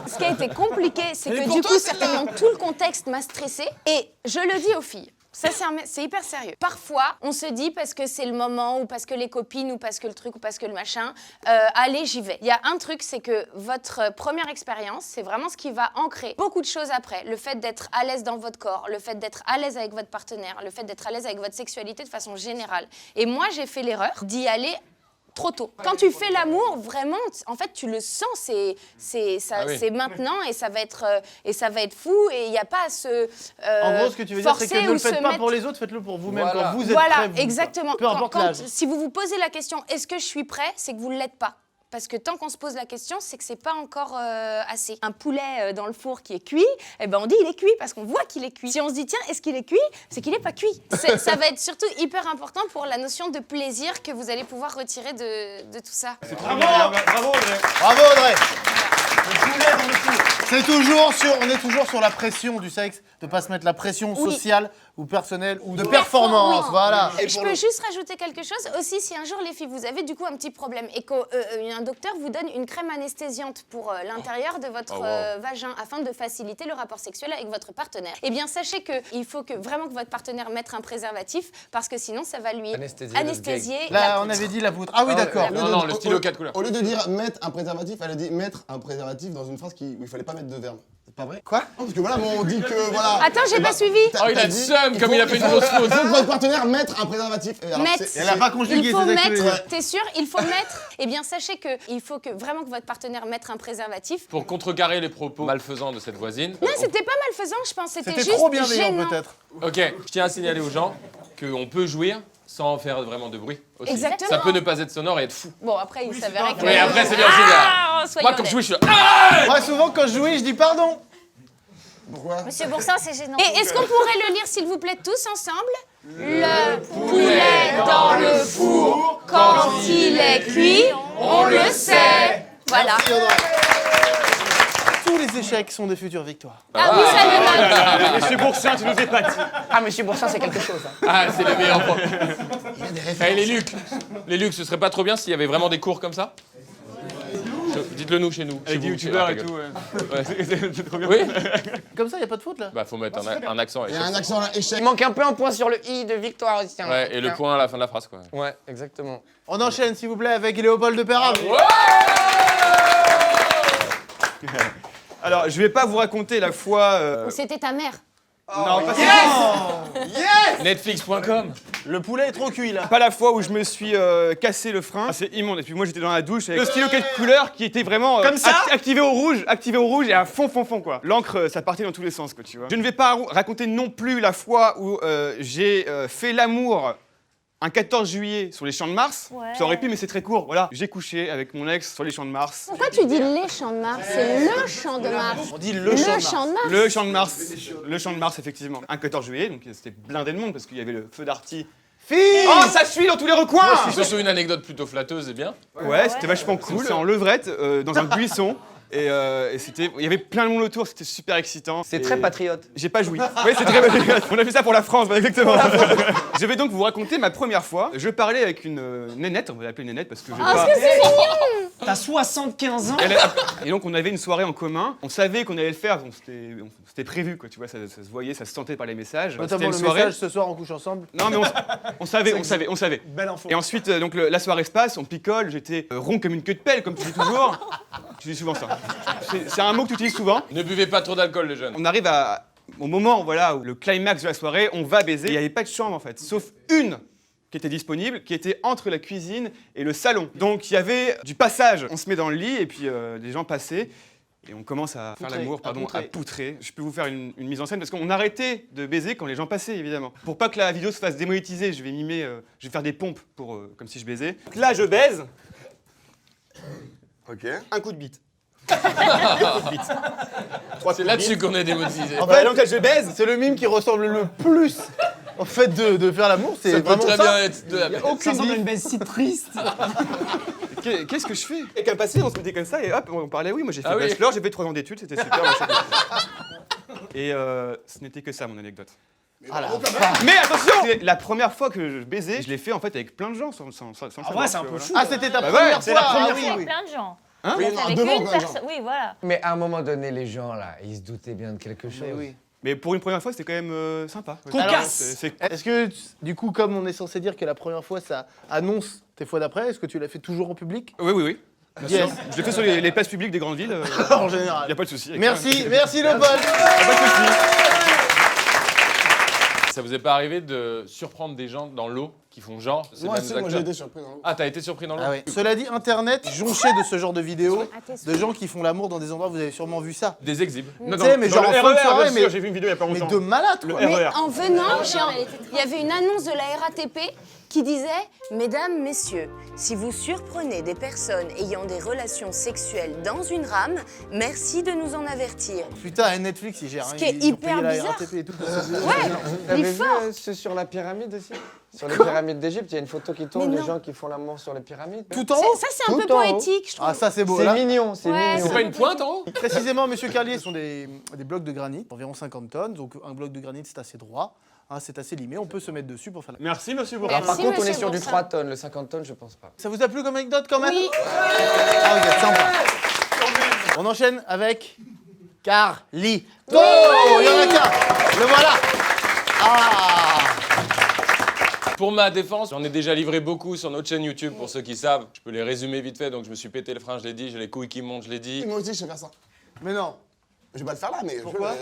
Ce qui a été compliqué, c'est que du coup, certainement, tout le contexte m'a stressée. Et je le dis aux filles. Ça, c'est hyper sérieux. Parfois, on se dit parce que c'est le moment, ou parce que les copines, ou parce que le truc, ou parce que le machin, allez, j'y vais. Il y a un truc, c'est que votre première expérience, c'est vraiment ce qui va ancrer beaucoup de choses après. Le fait d'être à l'aise dans votre corps, le fait d'être à l'aise avec votre partenaire, le fait d'être à l'aise avec votre sexualité de façon générale. Et moi, j'ai fait l'erreur d'y aller trop tôt. Quand tu fais l'amour, vraiment, en fait, tu le sens, c'est maintenant et ça va être fou et il n'y a pas à se En gros, ce que tu veux dire, c'est que ne le faites pas mettre... pour les autres, faites-le pour vous-même Voilà. quand vous êtes Voilà, prêt. exactement. Peu importe l'âge. Si vous vous posez la question, est-ce que je suis prêt, c'est que vous ne l'êtes pas. Parce que tant qu'on se pose la question, c'est que c'est pas encore assez. Un poulet dans le four qui est cuit, eh ben on dit il est cuit parce qu'on voit qu'il est cuit. Si on se dit tiens, est-ce qu'il est cuit, c'est qu'il n'est pas cuit. Ça va être surtout hyper important pour la notion de plaisir que vous allez pouvoir retirer de tout ça. Bravo Audrey. Bravo Audrey. On est toujours sur la pression du sexe, de pas se mettre la pression Oui. sociale ou personnelle ou de performance, Oui. voilà. Je peux juste rajouter quelque chose aussi, si un jour les filles vous avez du coup un petit problème et qu'un docteur vous donne une crème anesthésiante pour l'intérieur de votre vagin afin de faciliter le rapport sexuel avec votre partenaire, eh bien sachez qu'il faut vraiment que votre partenaire mette un préservatif parce que sinon ça va lui anesthésier Là, la on avait dit la poutre. Ah oui, d'accord. Non, le stylo 4 couleurs. Au lieu de dire mettre un préservatif, elle a dit mettre un préservatif dans une phrase où il fallait pas mettre de verbe. C'est pas vrai? Quoi? Non, parce que voilà, on dit que voilà. Attends, j'ai pas suivi. Oh, il a le seum comme il a fait une grosse faute. Il faut que votre partenaire mette un préservatif. Et alors, Mettre. Elle a pas conjugué, Il faut c'est ça que je voulais mettre, dire. t'es sûr? Il faut mettre. Eh bien, sachez qu'il faut vraiment que votre partenaire mette un préservatif. Pour contrecarrer les propos malfaisants de cette voisine. Non, c'était pas malfaisant, je pense. C'était C'était juste trop bienveillant gênant. peut-être. Ok, je tiens à signaler aux gens qu'on peut jouir sans faire vraiment de bruit aussi. Exactement. Ça peut ne pas être sonore et être fou. Bon, après, il s'avérait que... Mais après, c'est bien aussi. Ah, soyons Moi, comme je honnêtes. jouis, je suis là. Moi, souvent, quand je jouis, je dis pardon. Pourquoi? Monsieur Boursin, c'est gênant. Et est-ce qu'on pourrait le lire, s'il vous plaît, tous ensemble? Le poulet dans le four, quand il est cuit, on le sait. Voilà. Merci, Audrey. Tous les échecs sont des futures victoires. Ah oui, ça le note. Monsieur Boursin, tu nous épates. Ah, monsieur Boursin, c'est quelque chose. Hein. Ah, c'est les meilleurs profs. Et les Lucs. Les Lucs, ce serait pas trop bien s'il y avait vraiment des cours comme ça? Dites-le nous chez nous. Avec des youtubeurs et tout. Ouais. C'est trop bien. Oui. Comme ça, y a pas de faute là. Bah, faut mettre un accent. Il y a un accent là, échec. Il manque un peu un point sur le i de victoire aussi. Tiens. Ouais, et le point à la fin de la phrase, quoi. Ouais, exactement. On enchaîne, s'il vous plaît, avec Léopold de Perrave. Alors, je vais pas vous raconter la fois. C'était ta mère. Non, pas ça. Netflix.com. Le poulet est trop cuit là. Pas la fois où je me suis cassé le frein. Ah, c'est immonde. Et puis moi j'étais dans la douche avec le stylo 4 couleurs qui était vraiment Comme ça activé au rouge et à fond quoi. L'encre ça partait dans tous les sens quoi, tu vois. Je ne vais pas raconter non plus la fois où j'ai fait l'amour un 14 juillet sur les champs de Mars. Ouais. Ça aurait pu mais c'est très court. Voilà, j'ai couché avec mon ex sur les champs de Mars. Pourquoi tu dis les champs de Mars? C'est le champ de Mars. On dit le champ de Mars. champ de Mars. Le champ de Mars. Le champ de Mars effectivement. Un 14 juillet donc c'était blindé de monde parce qu'il y avait le feu d'arty. Fille. Oh, ça suit dans tous les recoins! Surtout une anecdote plutôt flatteuse et bien. Ouais, c'était vachement cool. C'est en levrette, dans un buisson. Et c'était, il y avait plein de monde autour, c'était super excitant. C'est Et très patriote. J'ai pas joui. Oui, c'est très patriote. On a fait ça pour la France, bah, exactement. Je vais donc vous raconter ma première fois. Je parlais avec une nénette, on va l'appeler nénette parce que je vais pas... T'as 75 ans? Et donc on avait une soirée en commun. On savait qu'on allait le faire, donc c'était prévu, quoi. Tu vois, ça se voyait, ça se sentait par les messages. Notamment le message ce soir on couche ensemble. Non mais on savait. Belle info. Et ensuite, donc la soirée se passe, on picole, j'étais rond comme une queue de pelle, comme tu dis toujours. Tu dis souvent ça. C'est un mot que tu utilises souvent. Ne buvez pas trop d'alcool, les jeunes. On arrive au moment voilà, où le climax de la soirée, on va baiser. Il n'y avait pas de chambre en fait, sauf une qui était disponible, qui était entre la cuisine et le salon. Donc il y avait du passage. On se met dans le lit et puis les gens passaient. Et on commence à faire l'amour, à poutrer. Je peux vous faire une mise en scène parce qu'on arrêtait de baiser quand les gens passaient, évidemment. Pour pas que la vidéo se fasse démonétiser, je vais mimer, je vais faire des pompes pour, comme si je baisais. Donc là, je baise. Ok. Un coup de bite. C'est là-dessus qu'on est démonétisé. En fait, donc là, je baise. c'est le mime qui ressemble le plus au fait de faire l'amour. C'est Ça peut vraiment très ça. bien être de la Y a Ça aucune ressemble à diff. une baisse si triste. Qu'est-ce que je fais? Et qu'à passer, on se mettait comme ça et hop, on parlait. Oui, moi j'ai fait Ah oui. bachelor, j'ai fait 3 ans d'études, c'était super. machin. Et ce n'était que ça, mon anecdote. Ah la Mais attention, c'est la première fois que je baisais, je l'ai fait en fait avec plein de gens sans le En savoir. vrai, c'est un que, peu voilà. chou. Ah, c'était ta Bah première ouais, fois. c'est la première ah, oui, Avec oui. plein de gens. Hein Vous êtes avec devant, une plein de personne. Oui, voilà. Mais à un moment donné, les gens là, ils se doutaient bien de quelque chose. Mais oui. Mais pour une première fois, c'était quand même sympa. Cocasse. C'est- Est-ce que, du coup, comme on est censé dire que la première fois, ça annonce tes fois d'après, est-ce que tu l'as fait toujours en public? Oui. Bien Yes. sûr. Je l'ai fait sur les places publiques des grandes villes. En Il général. n'y a pas de souci. Merci, merci Léopold. Y a pas de souci. Ça vous est pas arrivé de surprendre des gens dans l'eau qui font genre. C'est Moi, les mêmes moi j'ai acteurs. été surpris. Non. Ah, t'as été surpris dans le Ah ouais. Cela dit, Internet jonché de ce genre de vidéos, de gens qui font l'amour dans des endroits, vous avez sûrement vu ça. Des exhibes. Non, Tu sais, mais genre en fin de soirée, mais j'ai vu une vidéo il y a pas mais longtemps. de malade, quoi. Le Mais RER. en venant, il y avait une annonce de la RATP qui disait « Mesdames, messieurs, si vous surprenez des personnes ayant des relations sexuelles dans une rame, merci de nous en avertir. Putain, Netflix, il gère. Ce hein, qui est ils ont hyper payé la bizarre. RATP et tout. » T'avais Il est vu fort. ce sur la pyramide aussi? Sur les pyramides d'Égypte, il y a une photo qui tourne Mais des non. gens qui font l'amour sur les pyramides. Tout en haut. Ça, c'est un peu Tout en haut. poétique, je trouve. Ah, ça, c'est beau. C'est Là, mignon, c'est Ouais, mignon. C'est pas une pointe en haut? précisément, monsieur Carlier, ce sont des blocs de granit, environ 50 tonnes. Donc, un bloc de granit, c'est assez droit. Hein, c'est assez limé. On peut se mettre dessus pour faire la... Merci, monsieur Bourras. Merci, Par contre, on est monsieur sur du Boursin. 3 tonnes. Le 50 tonnes, je pense pas. Ça vous a plu comme anecdote quand même? Oui. Ah, ok, sympa. On enchaîne avec Carly. Oh, il y en a qu'un. Le voilà. Ah. Pour ma défense, j'en ai déjà livré beaucoup sur notre chaîne YouTube, pour ceux qui savent. Je peux les résumer vite fait. Donc, je me suis pété le frein, je l'ai dit. J'ai les couilles qui montent, je l'ai dit. Moi aussi, je sais faire ça. Mais non. Je vais pas le faire là, mais. Pourquoi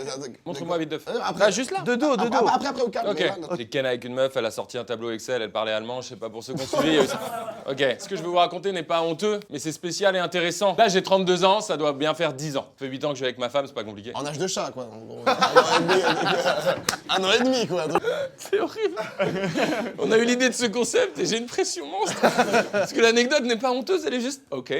Montre-moi vite de Après, Ah, juste là. De dos, de dos. Après, au calme. Ok. mais là, non. J'ai ken avec une meuf, elle a sorti un tableau Excel, elle parlait allemand, je sais pas pour ceux qui ont suivi. il y a eu ça. Ok, ce que je veux vous raconter n'est pas honteux, mais c'est spécial et intéressant. Là, j'ai 32 ans, ça doit bien faire 10 ans. Ça fait 8 ans que je suis avec ma femme, c'est pas compliqué. En âge de chat, quoi. En gros. Un an et demi, quoi. C'est horrible. On a eu l'idée de ce concept et j'ai une pression monstre. Parce que l'anecdote n'est pas honteuse, elle est juste ok.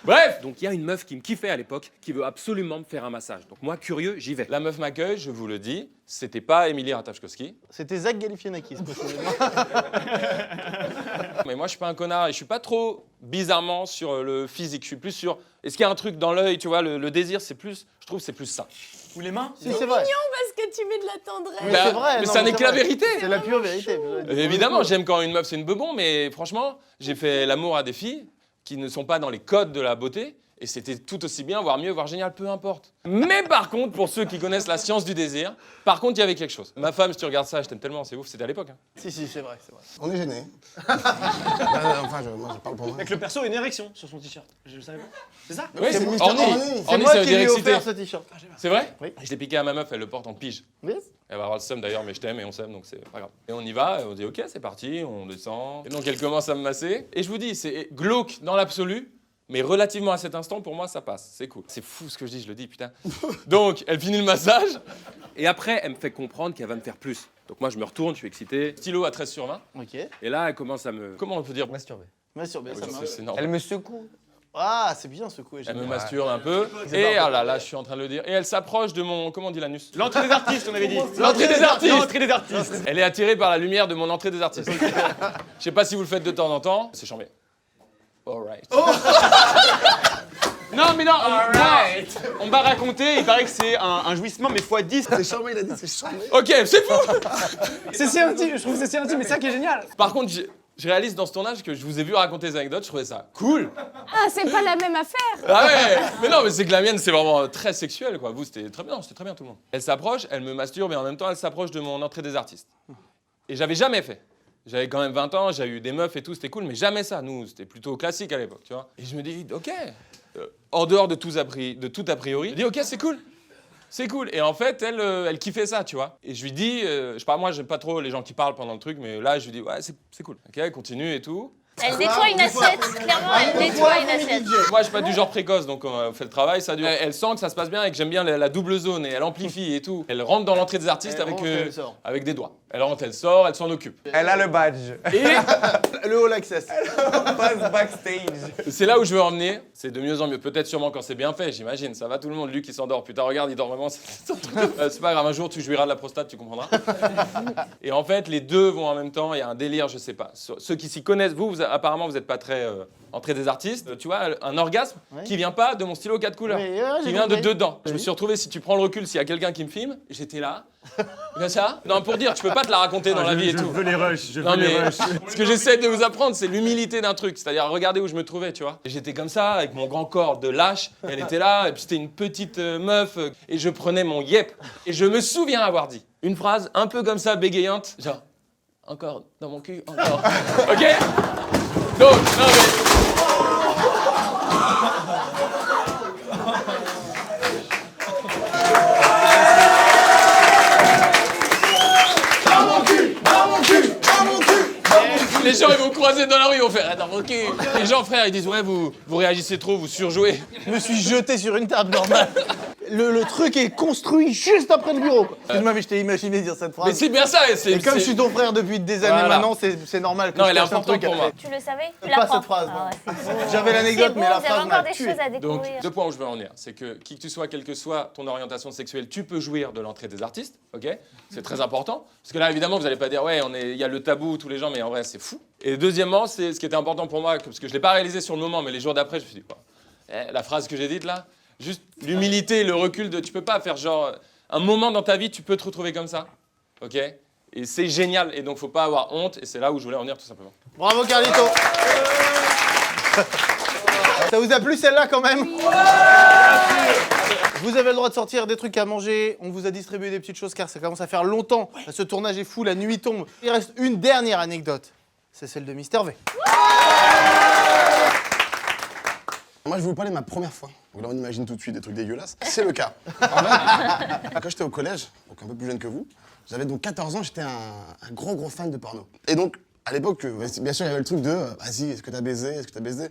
Bref, donc il y a une meuf qui me kiffait à l'époque, qui veut absolument me faire un massage. Donc moi, curieux, j'y vais. La meuf m'accueille, je vous le dis, c'était pas Émilie Ratajkowski. C'était Zach Galifianakis, précisément. Mais moi, je suis pas un connard et je suis pas trop bizarrement sur le physique. Je suis plus sur. Est-ce qu'il y a un truc dans l'œil, tu vois, le désir, c'est plus. Je trouve que c'est plus ça. Ou les mains? Si, c'est vrai. Parce que tu mets de la tendresse. Mais Bah, c'est vrai. mais non, ça n'est c'est que la vrai. vérité. C'est la pure vérité. Évidemment, j'aime quand une meuf c'est une bebon, mais franchement, j'ai fait l'amour à des filles qui ne sont pas dans les codes de la beauté. Et c'était tout aussi bien, voire mieux, voire génial, peu importe. Mais par contre, pour ceux qui connaissent la science du désir, par contre, il y avait quelque chose. Ma femme, si tu regardes ça, je t'aime tellement, c'est ouf, c'était à l'époque. Hein. Si, c'est vrai, c'est vrai. On est gêné. Enfin, moi, je parle pour moi. Avec le perso a une érection sur son t-shirt. Je le savais pas. C'est ça? Oui, c'est Mr. Orny. Orny. C'est Orny, moi ça veut qui dire lui ai excité. offert ce t-shirt. C'est vrai? Oui. Je l'ai piqué à ma meuf, elle le porte en pige. Yes. Elle va avoir le seum d'ailleurs, mais je t'aime et on s'aime, donc c'est pas grave. Et on y va, et on dit ok, c'est parti, on descend. Et donc elle commence à me masser. Et je vous dis, c'est glauque dans l'absolu, mais relativement à cet instant, pour moi, ça passe. C'est cool. C'est fou ce que je dis, je le dis, putain. Donc elle finit le massage, et après, elle me fait comprendre qu'elle va me faire plus. Donc moi, je me retourne, je suis excité. Stylo à 13 sur 20. Ok. Et là, elle commence à me. Comment on peut dire? Masturber. Masturber, ça marche. C'est normal. Elle me secoue. Ah, c'est bien ce coup. Elle me masturbe un peu. Et ah là, je suis en train de le dire. Et elle s'approche de mon. Comment on dit l'anus? L'entrée des artistes, on avait dit. L'entrée des artistes. L'entrée des artistes. Elle est attirée par la lumière de mon entrée des artistes. Je sais pas si vous le faites de temps en temps. C'est chambé. Alright. Non, mais non, on m'a raconté, il paraît que c'est un jouissement, mais x10. C'est charmé, il a dit, c'est charmé. Ok, c'est fou. C'est si intime, je trouve que c'est si intime, mais c'est ça qui est génial. Par contre, je réalise dans ce tournage que je vous ai vu raconter des anecdotes. Je trouvais ça cool. Ah, c'est pas la même affaire. Ah ouais. Mais non, mais c'est que la mienne, c'est vraiment très sexuel, quoi. Vous, c'était très bien tout le monde. Elle s'approche, elle me masturbe et en même temps, elle s'approche de mon entrée des artistes. Et j'avais jamais fait. J'avais quand même 20 ans, j'ai eu des meufs et tout, c'était cool, mais jamais ça. Nous, c'était plutôt classique à l'époque, tu vois. Et je me dis, ok, hors dehors de tout a priori, je dis, ok, c'est cool. C'est cool. Et en fait, elle kiffait ça, tu vois. Et je lui dis, je sais pas, moi, j'aime pas trop les gens qui parlent pendant le truc, mais là, je lui dis, ouais, c'est cool. Ok, elle continue et tout. Elle nettoie une assiette, clairement, elle nettoie une assiette. Moi, je suis pas du genre précoce, donc on fait le travail, ça dure. Elle sent que ça se passe bien et que j'aime bien la double zone et elle amplifie et tout. Elle rentre dans l'entrée des artistes Elle rentre et elle sort. avec des doigts. Elle rentre, elle sort, elle s'en occupe. Elle a le badge. Et Le all access. Passe backstage. c'est là où je veux en venir. C'est de mieux en mieux. Peut-être sûrement quand c'est bien fait, j'imagine. Ça va tout le monde. Lui qui s'endort. Putain, regarde, il dort vraiment. C'est pas grave, un jour tu jouiras de la prostate, tu comprendras. Et en fait, les deux vont en même temps. Il y a un délire, je sais pas. Ceux qui s'y connaissent, vous apparemment, vous n'êtes pas très entrée des artistes. Tu vois, un orgasme Ouais. qui vient pas de mon stylo 4 couleurs. Oui, j'ai qui vient de compris. dedans. Je me Oui. suis retrouvé, si tu prends le recul, s'il y a quelqu'un qui me filme, j'étais là. Comme ça. Non, pour dire, tu peux pas te la raconter dans la vie et tout. les rushs, je Non mais ce que j'essaie de vous apprendre, c'est l'humilité d'un truc, c'est-à-dire regarder où je me trouvais, tu vois. Et j'étais comme ça, avec mon grand corps de lâche, elle était là, et puis c'était une petite meuf, et je prenais mon yep. Et je me souviens avoir dit une phrase un peu comme ça, bégayante, genre, encore dans mon cul, encore. Ok? Donc, non mais... croisé dans la rue, on fait attends, ok. Les gens, frère, ils disent ouais, vous réagissez trop, vous surjouez. Je me suis jeté sur une table normale. Le truc est construit juste après le bureau. Excuse-moi, mais je t'ai imaginé dire cette phrase. Mais c'est bien ça. Et comme je suis ton frère depuis des années Voilà. maintenant, c'est normal que Non, je elle est cache un importante truc pour moi. après. Tu le savais? Tu Pas l'apprends. cette phrase, Ah ouais, c'est beau. J'avais l'anecdote, C'est mais beau, la vous avez phrase encore m'a des tué. choses à Donc, découvrir. 2 points où je veux en venir, c'est que qui que tu sois, quelle que soit ton orientation sexuelle, tu peux jouir de l'entrée des artistes, ok? C'est très important. Parce que là, évidemment, vous n'allez pas dire, ouais, il y a le tabou, tous les gens, mais en vrai, c'est fou. Et deuxièmement, c'est ce qui était important pour moi, parce que je ne l'ai pas réalisé sur le moment, mais les jours d'après, je me suis dit, quoi, la phrase que j'ai dite là, juste l'humilité, le recul de, tu peux pas faire genre, un moment dans ta vie, tu peux te retrouver comme ça, ok? Et c'est génial, et donc faut pas avoir honte, et c'est là où je voulais en venir tout simplement. Bravo Carlito. Ça vous a plu celle-là quand même? Vous avez le droit de sortir des trucs à manger, on vous a distribué des petites choses car ça commence à faire longtemps. Ce tournage est fou, la nuit tombe. Il reste une dernière anecdote, c'est celle de Mister V. Moi, je vais vous parler de ma première fois. Donc là, on imagine tout de suite des trucs dégueulasses. C'est le cas. En fait, quand j'étais au collège, donc un peu plus jeune que vous, j'avais donc 14 ans, j'étais un gros fan de porno. Et donc, à l'époque, bien sûr, il y avait le truc de vas-y, est-ce que t'as baisé? Est-ce que t'as baisé?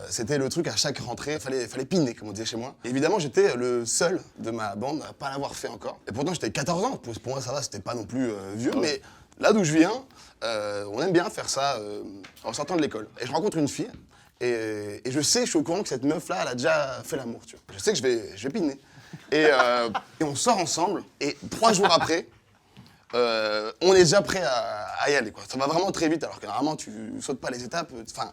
C'était le truc à chaque rentrée, fallait piner, comme on disait chez moi. Et évidemment, j'étais le seul de ma bande à pas l'avoir fait encore. Et pourtant, j'étais 14 ans. Pour moi, ça va, c'était pas non plus vieux, mais là d'où je viens, on aime bien faire ça en sortant de l'école. Et je rencontre une fille. Et je sais, je suis au courant que cette meuf-là, elle a déjà fait l'amour, tu vois. Je sais que je vais piner. Et on sort ensemble, et 3 jours après, on est déjà prêt à y aller, quoi. Ça va vraiment très vite, alors que normalement, tu sautes pas les étapes. Enfin,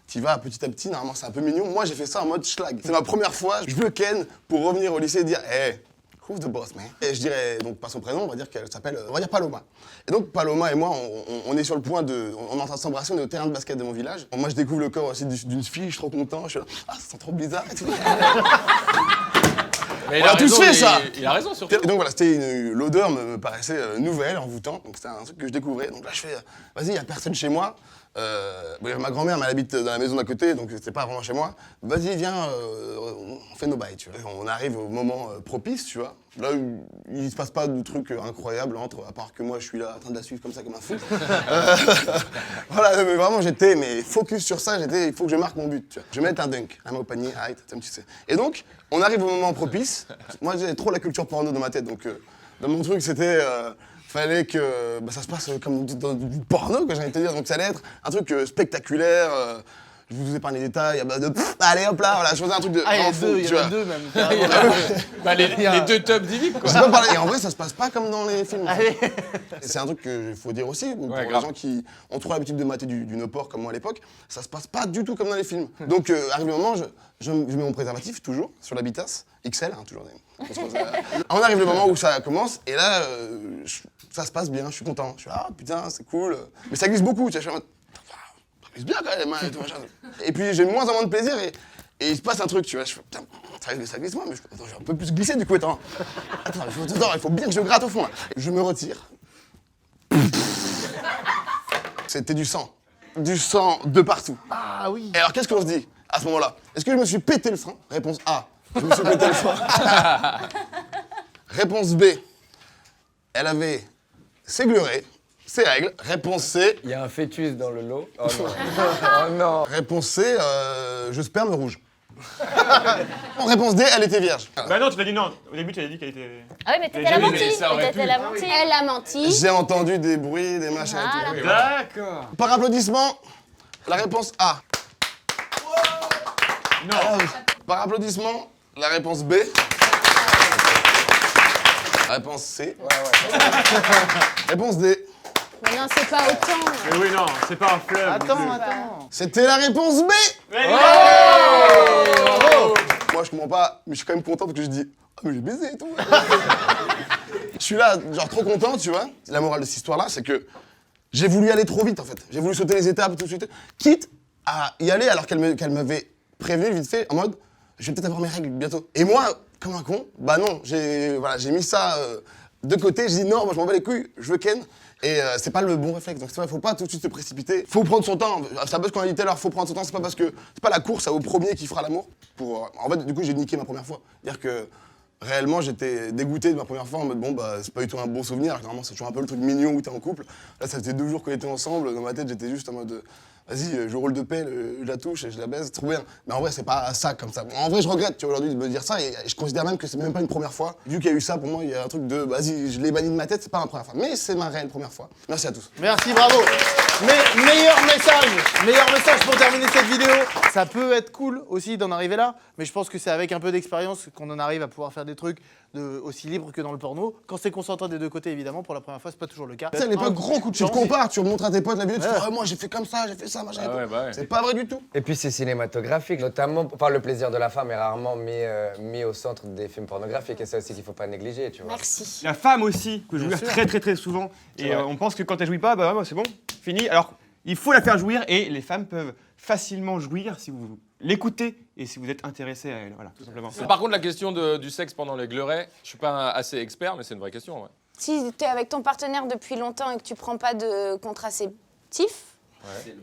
tu vas petit à petit, normalement, c'est un peu mignon. Moi, j'ai fait ça en mode schlag. C'est ma première fois, je veux Ken pour revenir au lycée et dire « Hey, who's the boss, man ?» Et je dirais, donc pas son prénom, on va dire qu'elle s'appelle, on va dire Paloma. Et donc Paloma et moi, on est sur le point on est en train de s'embrasser, on est au terrain de basket de mon village. Moi, je découvre le corps aussi d'une fille, je suis trop content, je suis là, ah, ça sent trop bizarre et tout. Mais On a tous fait ça. Il a raison surtout. Et donc voilà, l'odeur me paraissait nouvelle, envoûtante, donc c'était un truc que je découvrais. Donc là, je fais, vas-y, il n'y a personne chez moi. Ma grand-mère, elle habite dans la maison d'à côté, donc c'était pas vraiment chez moi. Vas-y, viens, on fait nos bails, tu vois. On arrive au moment propice, tu vois. Là, il se passe pas de trucs incroyables à part que moi, je suis là en train de la suivre comme ça, comme un fou. Voilà, mais vraiment, j'étais focus sur ça, il faut que je marque mon but, tu vois. Je vais mettre un dunk, un mot au panier, arrête, tu sais. Et donc, on arrive au moment propice. Moi, j'avais trop la culture porno dans ma tête, donc dans mon truc, c'était... fallait que ça se passe comme dans du porno, quoi, j'ai envie de te dire. Donc ça allait être un truc spectaculaire. Je vous épargne les détails. Allez hop là, voilà, je faisais un truc de. Ah, il y en a deux même. carrément. Bah, les 2 tops d'Ivip, quoi. Je sais pas parler. Et en vrai, ça se passe pas comme dans les films. Et c'est un truc qu'il faut dire aussi, pour les grave. gens qui ont trop l'habitude de mater du no-porn comme moi à l'époque, ça se passe pas du tout comme dans les films. Donc, arrive le moment, je mets mon préservatif, toujours, sur la bitasse, XL, hein, toujours. On arrive le moment où ça commence, et là, ça se passe bien, je suis content. Je suis là, ah putain, c'est cool. Mais ça glisse beaucoup, tu vois, je suis en mode, ça glisse bien quand même, hein, et tout, machin. Et puis, j'ai de moins en moins de plaisir, et il se passe un truc, tu vois, je fais, putain, ça glisse moins, mais attends, je vais un peu plus glisser du coup, attends, il faut bien que je gratte au fond, là. Je me retire. C'était du sang de partout. Ah oui. Et alors, qu'est-ce qu'on se dit à ce moment-là? Est-ce que je me suis pété le frein? Réponse A. Je me suis pété le frein. Réponse B. Elle avait ses glurés, ses règles. Réponse C. Il y a un fœtus dans le lot. Oh non. Oh non. Réponse C. Je sperme rouge. Réponse D. Elle était vierge. Bah non, tu l'as dit non. Au début, tu as dit qu'elle était. Ah oui, mais t'étais J'ai la vu, mentie. mais ça aurait Peut-être pu. elle a menti. Elle a menti. J'ai entendu des bruits, des machins et tout. D'accord. Par applaudissement, la réponse A. Non. Par applaudissement, la réponse B. La réponse C. Réponse D. Mais non, c'est pas autant. Mais oui, non, c'est pas un fleuve. Attends. C'était la réponse B. Oh Moi, je comprends pas, mais je suis quand même content parce que je dis « Ah, mais j'ai baisé et tout !» Je suis là, genre trop content, tu vois. La morale de cette histoire-là, c'est que j'ai voulu aller trop vite, en fait. J'ai voulu sauter les étapes tout de suite, quitte à y aller alors qu'elle m'avait prévenu vite fait, en mode « Je vais peut-être avoir mes règles bientôt. » Et moi, comme un con, bah non, j'ai mis ça de côté. J'ai dit « Non, moi, je m'en bats les couilles, je veux Ken. » Et c'est pas le bon réflexe, donc il faut pas tout de suite se précipiter. Faut prendre son temps. C'est un peu ce qu'on a dit tout à l'heure, faut prendre son temps. C'est pas parce que c'est pas la course au premier qui fera l'amour. En fait, du coup, j'ai niqué ma première fois. C'est-à-dire que Réellement, j'étais dégoûté de ma première fois en mode bon, bah, c'est pas du tout un bon souvenir. Normalement, c'est toujours un peu le truc mignon où t'es en couple. Là, ça faisait 2 jours qu'on était ensemble. Dans ma tête, j'étais juste en mode vas-y, je roule de pelle, je la touche et je la baise, trop bien. Mais en vrai, c'est pas ça comme ça. En vrai, je regrette, tu vois, aujourd'hui de me dire ça et je considère même que c'est même pas une première fois. Vu qu'il y a eu ça, pour moi, il y a un truc de vas-y, je l'ai banni de ma tête, c'est pas ma première fois. Mais c'est ma réelle première fois. Merci à tous. Merci, bravo. Mais meilleur message pour terminer cette vidéo. Ça peut être cool aussi d'en arriver là, mais je pense que c'est avec un peu d'expérience qu'on en arrive à pouvoir faire des trucs aussi libres que dans le porno. Quand c'est consentant des deux côtés, évidemment, pour la première fois, c'est pas toujours le cas. Tu sais, à l'époque, gros coup de chance. Tu te compares, tu remontres à tes potes la vidéo, tu Ouais. fais moi j'ai fait comme ça, j'ai fait ça, machin. et tout. ouais. C'est pas vrai du tout. Et puis c'est cinématographique, notamment, enfin le plaisir de la femme est rarement mis au centre des films pornographiques et c'est aussi qu'il faut pas négliger, tu vois. Merci. La femme aussi peut jouir sûr. très souvent. Et vrai. on pense que quand elle jouit pas, bah c'est bon, fini. Alors il faut la faire jouir et les femmes peuvent facilement jouir si vous l'écoutez et si vous êtes intéressé à elle. Voilà, tout simplement. Par contre, la question du sexe pendant les gleurets, je suis pas assez expert, mais c'est une vraie question. Ouais. Si tu es avec ton partenaire depuis longtemps et que tu prends pas de contraceptif,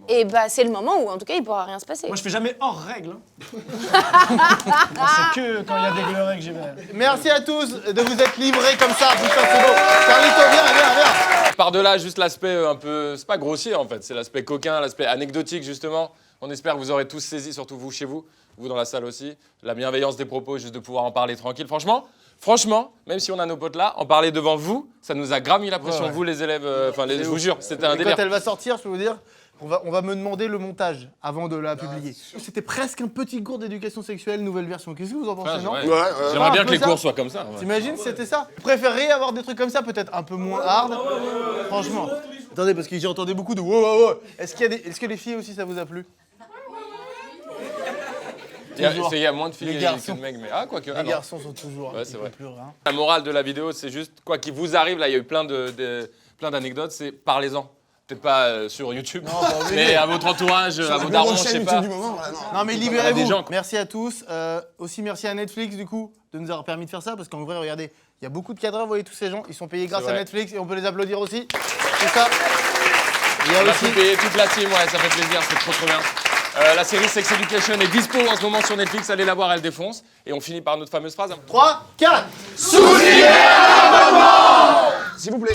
et bah c'est le moment où en tout cas il pourra rien se passer. Moi, je fais jamais hors règle. Moi, c'est que quand il y a des gleurets que j'y vais. Merci à tous de vous être livrés comme ça. Putain, c'est beau. Carlito, viens. Par-delà, juste l'aspect un peu. C'est pas grossier en fait, c'est l'aspect coquin, l'aspect anecdotique justement. On espère que vous aurez tous saisi, surtout vous chez vous, vous dans la salle aussi, la bienveillance des propos, juste de pouvoir en parler tranquille. Franchement, même si on a nos potes là, en parler devant vous, ça nous a grave mis la pression, vous les élèves. Je vous jure, c'était un Et délire. quand elle va sortir, je peux vous dire, on va me demander le montage avant de la publier. C'était presque un petit cours d'éducation sexuelle, nouvelle version. Qu'est-ce que vous en pensez, non Ouais. Ouais, J'aimerais bien un que peu les ça. cours soient comme ça. Ouais. T'imagines si c'était ça? Vous préféreriez avoir des trucs comme ça, peut-être un peu moins hard? Franchement. Attendez, parce que j'ai entendu beaucoup de wow. Est-ce que les filles aussi, ça vous a plu? Il y a moins de filles Les que garçons. de mecs, mais quoique. Les garçons sont toujours. Ouais, c'est ils vrai. font plus rien. La morale de la vidéo, c'est juste, quoi qu'il vous arrive, là, il y a eu plein d'anecdotes, c'est parlez-en. Peut-être pas sur YouTube, pas obligé. mais à votre entourage, à vos darons, je sais pas. du moment, voilà, non. Non mais des libérez-vous. gens, quoi. Merci à tous. Aussi merci à Netflix du coup de nous avoir permis de faire ça parce qu'en vrai regardez, il y a beaucoup de cadreurs, vous voyez tous ces gens, ils sont payés grâce C'est à vrai. Netflix et on peut les applaudir aussi. C'est ça. Il y a On a aussi tout payé, toute la team, ouais, ça fait plaisir, c'est trop bien. La série Sex Education est dispo en ce moment sur Netflix, allez la voir, elle défonce. Et on finit par notre fameuse phrase. 3, 4. S'il vous plaît.